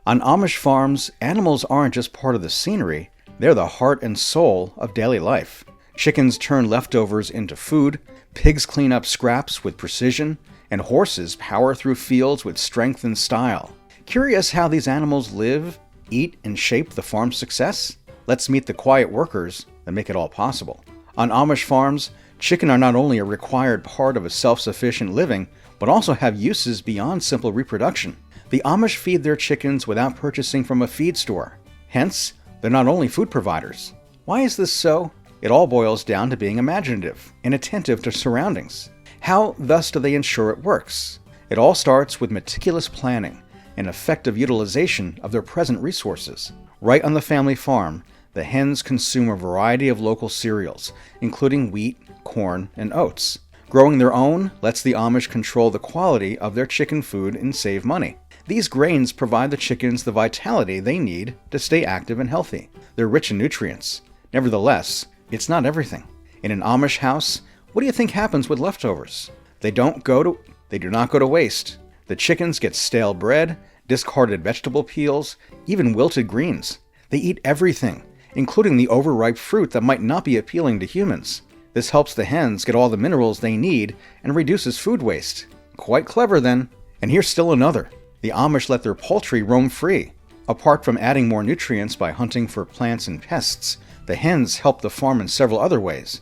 On Amish farms, animals aren't just part of the scenery, they're the heart and soul of daily life. Chickens turn leftovers into food, pigs clean up scraps with precision, and horses power through fields with strength and style. Curious how these animals live, eat, and shape the farm's success? Let's meet the quiet workers that make it all possible. On Amish farms, chicken are not only a required part of a self-sufficient living, but also have uses beyond simple reproduction. The Amish feed their chickens without purchasing from a feed store. Hence, they're not only food providers. Why is this so? It all boils down to being imaginative and attentive to surroundings. How, thus, do they ensure it works? It all starts with meticulous planning and effective utilization of their present resources. Right on the family farm, the hens consume a variety of local cereals, including wheat, corn, and oats. Growing their own lets the Amish control the quality of their chicken food and save money. These grains provide the chickens the vitality they need to stay active and healthy. They're rich in nutrients. Nevertheless, it's not everything. In an Amish house, what do you think happens with leftovers? They do not go to waste. The chickens get stale bread, discarded vegetable peels, even wilted greens. They eat everything, including the overripe fruit that might not be appealing to humans. This helps the hens get all the minerals they need and reduces food waste. Quite clever then. And here's still another. The Amish let their poultry roam free. Apart from adding more nutrients by hunting for plants and pests, the hens help the farm in several other ways.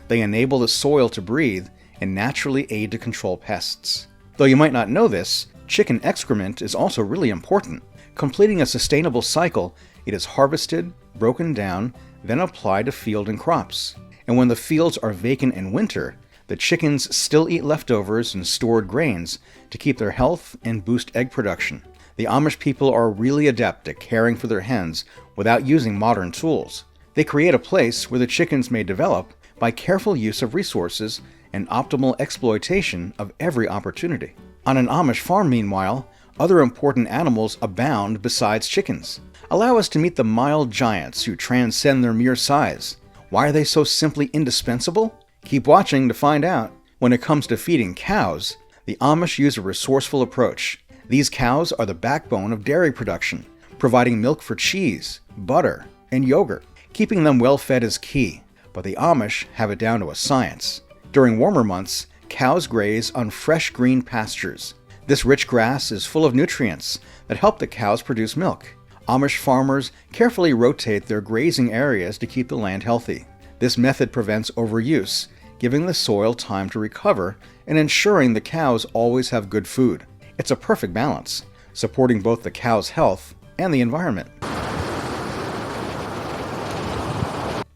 They enable the soil to breathe and naturally aid to control pests. Though you might not know this, chicken excrement is also really important. Completing a sustainable cycle, it is harvested, broken down, then applied to field and crops. And when the fields are vacant in winter, the chickens still eat leftovers and stored grains to keep their health and boost egg production. The Amish people are really adept at caring for their hens without using modern tools. They create a place where the chickens may develop by careful use of resources and optimal exploitation of every opportunity. On an Amish farm, meanwhile, other important animals abound besides chickens. Allow us to meet the mild giants who transcend their mere size. Why are they so simply indispensable? Keep watching to find out. When it comes to feeding cows, the Amish use a resourceful approach. These cows are the backbone of dairy production, providing milk for cheese, butter, and yogurt. Keeping them well fed is key, but the Amish have it down to a science. During warmer months, cows graze on fresh green pastures. This rich grass is full of nutrients that help the cows produce milk. Amish farmers carefully rotate their grazing areas to keep the land healthy. This method prevents overuse, giving the soil time to recover and ensuring the cows always have good food. It's a perfect balance, supporting both the cow's health and the environment.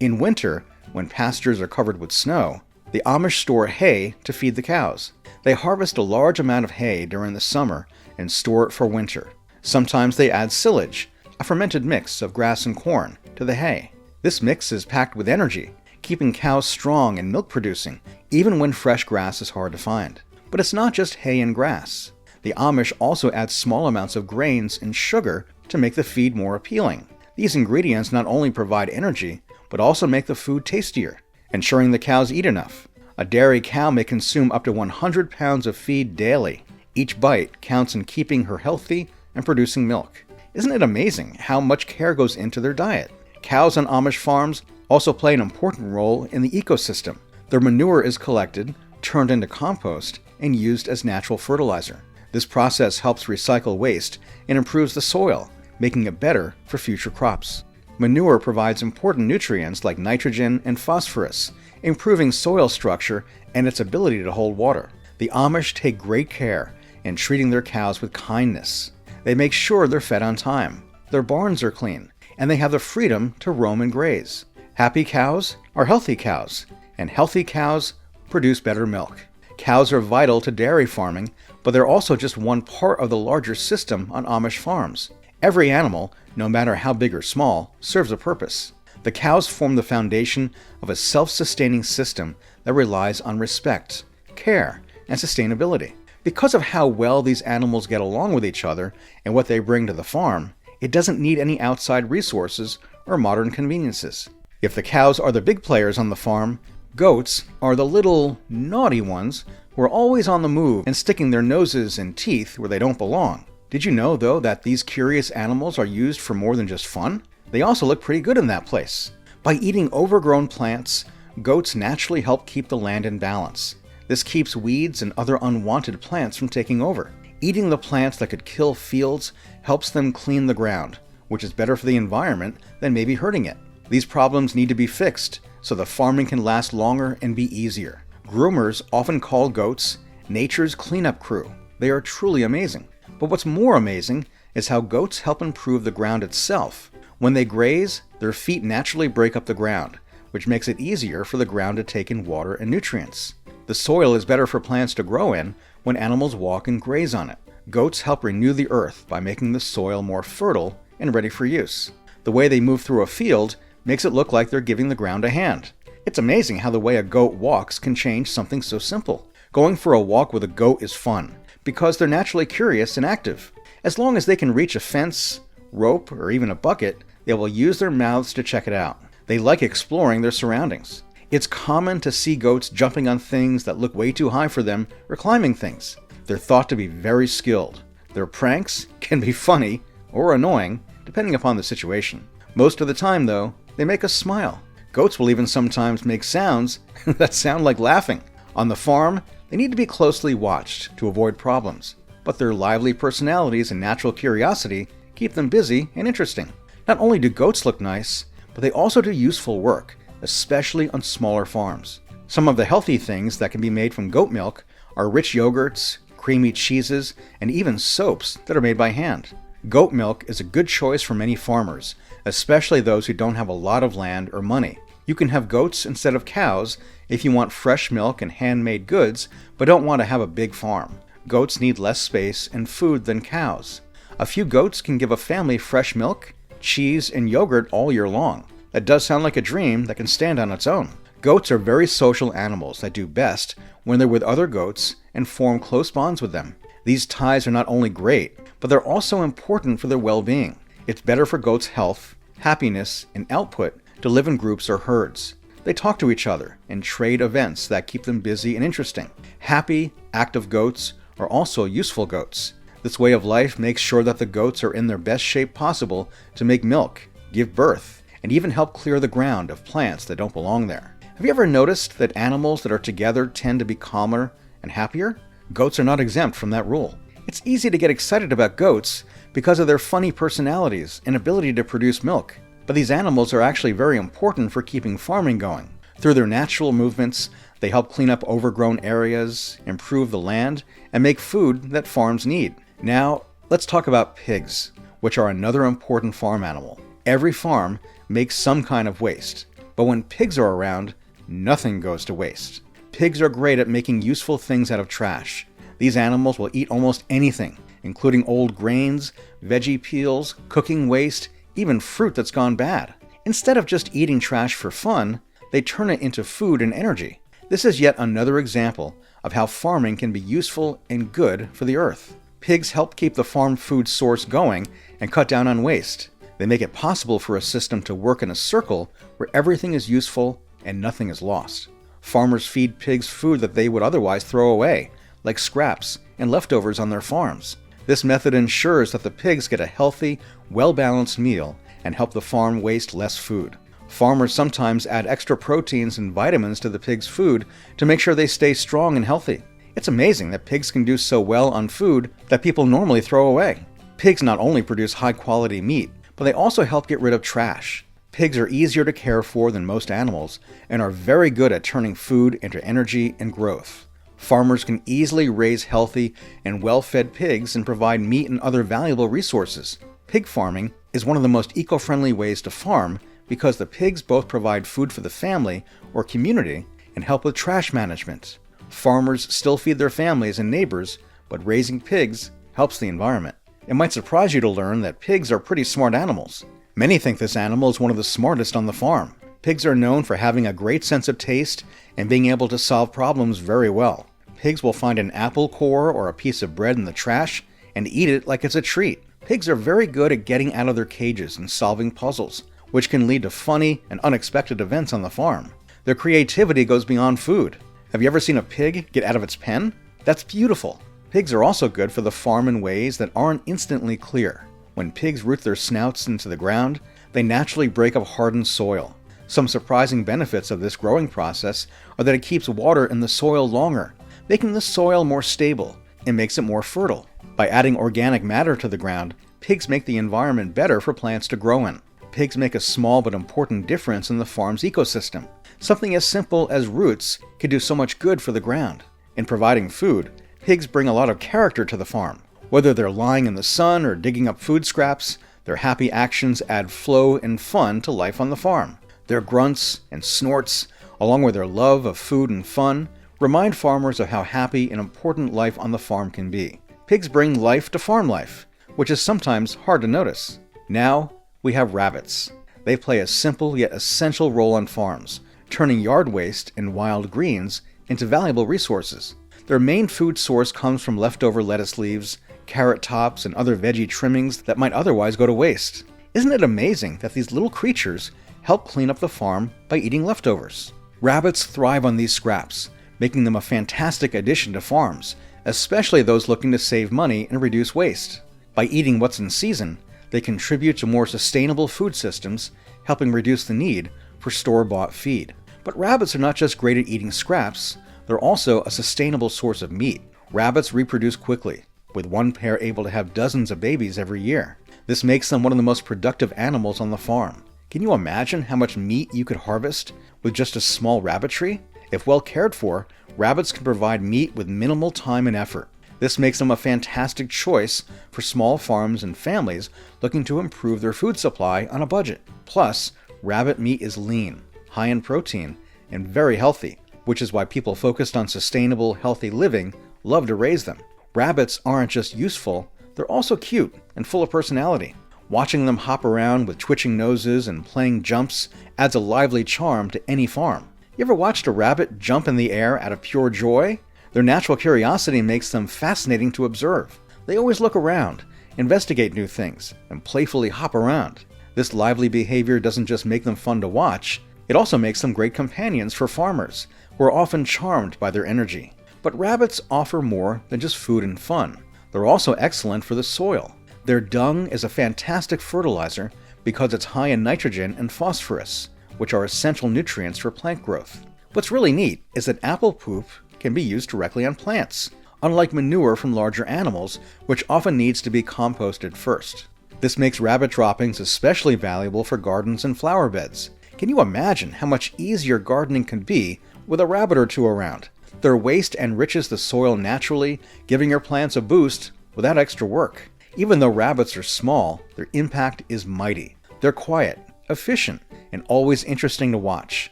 In winter, when pastures are covered with snow, the Amish store hay to feed the cows. They harvest a large amount of hay during the summer and store it for winter. Sometimes they add silage, a fermented mix of grass and corn, to the hay. This mix is packed with energy, keeping cows strong and milk producing, even when fresh grass is hard to find. But it's not just hay and grass. The Amish also add small amounts of grains and sugar to make the feed more appealing. These ingredients not only provide energy, but also make the food tastier, ensuring the cows eat enough. A dairy cow may consume up to 100 pounds of feed daily. Each bite counts in keeping her healthy and producing milk. Isn't it amazing how much care goes into their diet? Cows on Amish farms also play an important role in the ecosystem. Their manure is collected, turned into compost, and used as natural fertilizer. This process helps recycle waste and improves the soil, making it better for future crops. Manure provides important nutrients like nitrogen and phosphorus, improving soil structure and its ability to hold water. The Amish take great care in treating their cows with kindness. They make sure they're fed on time, their barns are clean, and they have the freedom to roam and graze. Happy cows are healthy cows, and healthy cows produce better milk. Cows are vital to dairy farming, but they're also just one part of the larger system on Amish farms. Every animal, no matter how big or small, serves a purpose. The cows form the foundation of a self-sustaining system that relies on respect, care, and sustainability. Because of how well these animals get along with each other and what they bring to the farm, it doesn't need any outside resources or modern conveniences. If the cows are the big players on the farm, goats are the little naughty ones who are always on the move and sticking their noses and teeth where they don't belong. Did you know, though, that these curious animals are used for more than just fun? They also look pretty good in that place. By eating overgrown plants, goats naturally help keep the land in balance. This keeps weeds and other unwanted plants from taking over. Eating the plants that could kill fields helps them clean the ground, which is better for the environment than maybe hurting it. These problems need to be fixed so the farming can last longer and be easier. Groomers often call goats nature's cleanup crew. They are truly amazing. But what's more amazing is how goats help improve the ground itself. When they graze, their feet naturally break up the ground, which makes it easier for the ground to take in water and nutrients. The soil is better for plants to grow in when animals walk and graze on it. Goats help renew the earth by making the soil more fertile and ready for use. The way they move through a field makes it look like they're giving the ground a hand. It's amazing how the way a goat walks can change something so simple. Going for a walk with a goat is fun because they're naturally curious and active. As long as they can reach a fence, rope, or even a bucket, they will use their mouths to check it out. They like exploring their surroundings. It's common to see goats jumping on things that look way too high for them or climbing things. They're thought to be very skilled. Their pranks can be funny or annoying, depending upon the situation. Most of the time, though, they make us smile. Goats will even sometimes make sounds that sound like laughing. On the farm, they need to be closely watched to avoid problems, but their lively personalities and natural curiosity keep them busy and interesting. Not only do goats look nice, but they also do useful work, especially on smaller farms. Some of the healthy things that can be made from goat milk are rich yogurts, creamy cheeses, and even soaps that are made by hand. Goat milk is a good choice for many farmers, especially those who don't have a lot of land or money. You can have goats instead of cows if you want fresh milk and handmade goods, but don't want to have a big farm. Goats need less space and food than cows. A few goats can give a family fresh milk, cheese, and yogurt all year long. That does sound like a dream that can stand on its own. Goats are very social animals that do best when they're with other goats and form close bonds with them. These ties are not only great, but they're also important for their well-being. It's better for goats' health, happiness, and output to live in groups or herds. They talk to each other and trade events that keep them busy and interesting. Happy, active goats are also useful goats. This way of life makes sure that the goats are in their best shape possible to make milk, give birth, and even help clear the ground of plants that don't belong there. Have you ever noticed that animals that are together tend to be calmer and happier? Goats are not exempt from that rule. It's easy to get excited about goats because of their funny personalities and ability to produce milk. But these animals are actually very important for keeping farming going. Through their natural movements, they help clean up overgrown areas, improve the land, and make food that farms need. Now, let's talk about pigs, which are another important farm animal. Every farm makes some kind of waste, but when pigs are around, nothing goes to waste. Pigs are great at making useful things out of trash. These animals will eat almost anything, including old grains, veggie peels, cooking waste, even fruit that's gone bad. Instead of just eating trash for fun, they turn it into food and energy. This is yet another example of how farming can be useful and good for the earth. Pigs help keep the farm food source going and cut down on waste. They make it possible for a system to work in a circle where everything is useful and nothing is lost. Farmers feed pigs food that they would otherwise throw away, like scraps and leftovers on their farms. This method ensures that the pigs get a healthy, well-balanced meal and help the farm waste less food. Farmers sometimes add extra proteins and vitamins to the pigs' food to make sure they stay strong and healthy. It's amazing that pigs can do so well on food that people normally throw away. Pigs not only produce high-quality meat, but they also help get rid of trash. Pigs are easier to care for than most animals and are very good at turning food into energy and growth. Farmers can easily raise healthy and well-fed pigs and provide meat and other valuable resources. Pig farming is one of the most eco-friendly ways to farm because the pigs both provide food for the family or community and help with trash management. Farmers still feed their families and neighbors, but raising pigs helps the environment. It might surprise you to learn that pigs are pretty smart animals. Many think this animal is one of the smartest on the farm. Pigs are known for having a great sense of taste and being able to solve problems very well. Pigs will find an apple core or a piece of bread in the trash and eat it like it's a treat. Pigs are very good at getting out of their cages and solving puzzles, which can lead to funny and unexpected events on the farm. Their creativity goes beyond food. Have you ever seen a pig get out of its pen? That's beautiful. Pigs are also good for the farm in ways that aren't instantly clear. When pigs root their snouts into the ground, they naturally break up hardened soil. Some surprising benefits of this growing process are that it keeps water in the soil longer, making the soil more stable and makes it more fertile. By adding organic matter to the ground, pigs make the environment better for plants to grow in. Pigs make a small but important difference in the farm's ecosystem. Something as simple as roots can do so much good for the ground. In providing food, pigs bring a lot of character to the farm. Whether they're lying in the sun or digging up food scraps, their happy actions add flow and fun to life on the farm. Their grunts and snorts, along with their love of food and fun, remind farmers of how happy and important life on the farm can be. Pigs bring life to farm life, which is sometimes hard to notice. Now, we have rabbits. They play a simple yet essential role on farms, turning yard waste and wild greens into valuable resources. Their main food source comes from leftover lettuce leaves, carrot tops, and other veggie trimmings that might otherwise go to waste. Isn't it amazing that these little creatures help clean up the farm by eating leftovers? Rabbits thrive on these scraps, making them a fantastic addition to farms, especially those looking to save money and reduce waste. By eating what's in season, they contribute to more sustainable food systems, helping reduce the need for store-bought feed. But rabbits are not just great at eating scraps, they're also a sustainable source of meat. Rabbits reproduce quickly, with one pair able to have dozens of babies every year. This makes them one of the most productive animals on the farm. Can you imagine how much meat you could harvest with just a small rabbitry? If well cared for, rabbits can provide meat with minimal time and effort. This makes them a fantastic choice for small farms and families looking to improve their food supply on a budget. Plus, rabbit meat is lean, high in protein, and very healthy, which is why people focused on sustainable, healthy living love to raise them. Rabbits aren't just useful, they're also cute and full of personality. Watching them hop around with twitching noses and playing jumps adds a lively charm to any farm. You ever watched a rabbit jump in the air out of pure joy? Their natural curiosity makes them fascinating to observe. They always look around, investigate new things, and playfully hop around. This lively behavior doesn't just make them fun to watch, it also makes them great companions for farmers, who are often charmed by their energy. But rabbits offer more than just food and fun. They're also excellent for the soil. Their dung is a fantastic fertilizer because it's high in nitrogen and phosphorus, which are essential nutrients for plant growth. What's really neat is that apple poop can be used directly on plants, unlike manure from larger animals, which often needs to be composted first. This makes rabbit droppings especially valuable for gardens and flower beds. Can you imagine how much easier gardening can be with a rabbit or two around? Their waste enriches the soil naturally, giving your plants a boost without extra work. Even though rabbits are small, their impact is mighty. They're quiet, efficient, and always interesting to watch.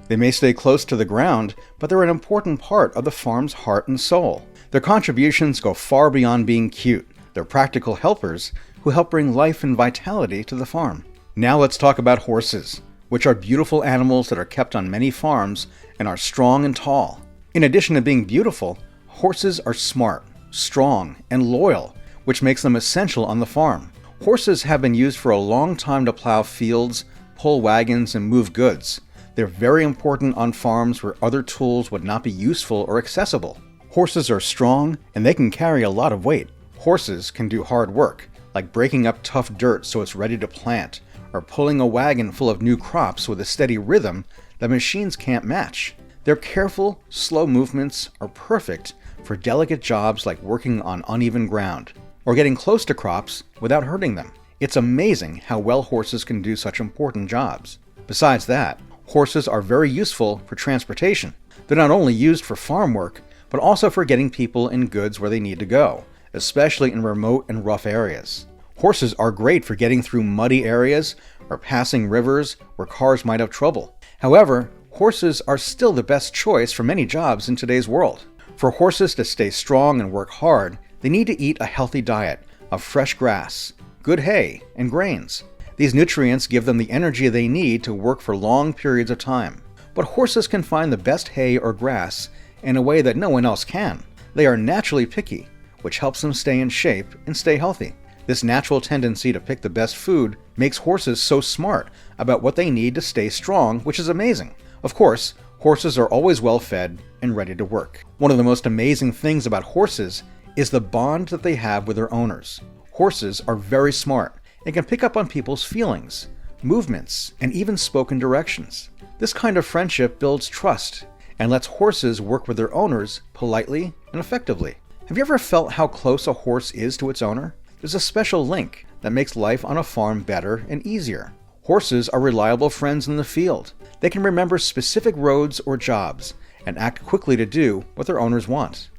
They may stay close to the ground, but they're an important part of the farm's heart and soul. Their contributions go far beyond being cute. They're practical helpers who help bring life and vitality to the farm. Now let's talk about horses, which are beautiful animals that are kept on many farms and are strong and tall. In addition to being beautiful, horses are smart, strong, and loyal, which makes them essential on the farm. Horses have been used for a long time to plow fields, pull wagons, and move goods. They're very important on farms where other tools would not be useful or accessible. Horses are strong, and they can carry a lot of weight. Horses can do hard work, like breaking up tough dirt so it's ready to plant, or pulling a wagon full of new crops with a steady rhythm that machines can't match. Their careful, slow movements are perfect for delicate jobs like working on uneven ground, or getting close to crops without hurting them. It's amazing how well horses can do such important jobs. Besides that, horses are very useful for transportation. They're not only used for farm work, but also for getting people and goods where they need to go, especially in remote and rough areas. Horses are great for getting through muddy areas or passing rivers where cars might have trouble. However, horses are still the best choice for many jobs in today's world. For horses to stay strong and work hard, they need to eat a healthy diet of fresh grass, good hay, and grains. These nutrients give them the energy they need to work for long periods of time. But horses can find the best hay or grass in a way that no one else can. They are naturally picky, which helps them stay in shape and stay healthy. This natural tendency to pick the best food makes horses so smart about what they need to stay strong, which is amazing. Of course, Horses are always well fed and ready to work. One of the most amazing things about horses is the bond that they have with their owners. Horses are very smart and can pick up on people's feelings, movements, and even spoken directions. This kind of friendship builds trust and lets horses work with their owners politely and effectively. Have you ever felt how close a horse is to its owner? There's a special link that makes life on a farm better and easier. Horses are reliable friends in the field. They can remember specific roads or jobs and act quickly to do what their owners want.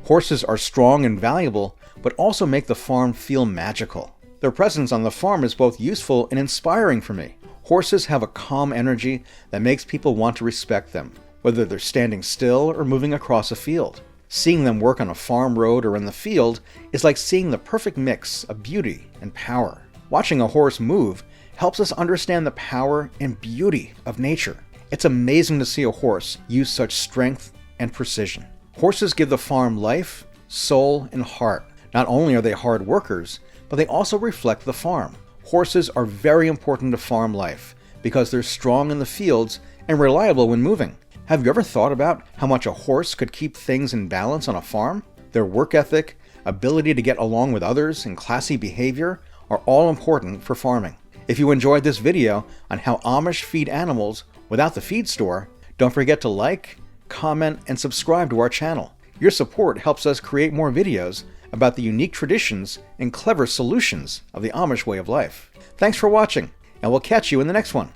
Horses are strong and valuable, but also make the farm feel magical. Their presence on the farm is both useful and inspiring for me. Horses have a calm energy that makes people want to respect them, whether they're standing still or moving across a field. Seeing them work on a farm road or in the field is like seeing the perfect mix of beauty and power. Watching a horse move helps us understand the power and beauty of nature. It's amazing to see a horse use such strength and precision. Horses give the farm life, soul, and heart. Not only are they hard workers, but they also reflect the farm. Horses are very important to farm life because they're strong in the fields and reliable when moving. Have you ever thought about how much a horse could keep things in balance on a farm? Their work ethic, ability to get along with others, and classy behavior are all important for farming. If you enjoyed this video on how Amish feed animals without the feed store, don't forget to like, comment, and subscribe to our channel. Your support helps us create more videos about the unique traditions and clever solutions of the Amish way of life. Thanks for watching, and we'll catch you in the next one.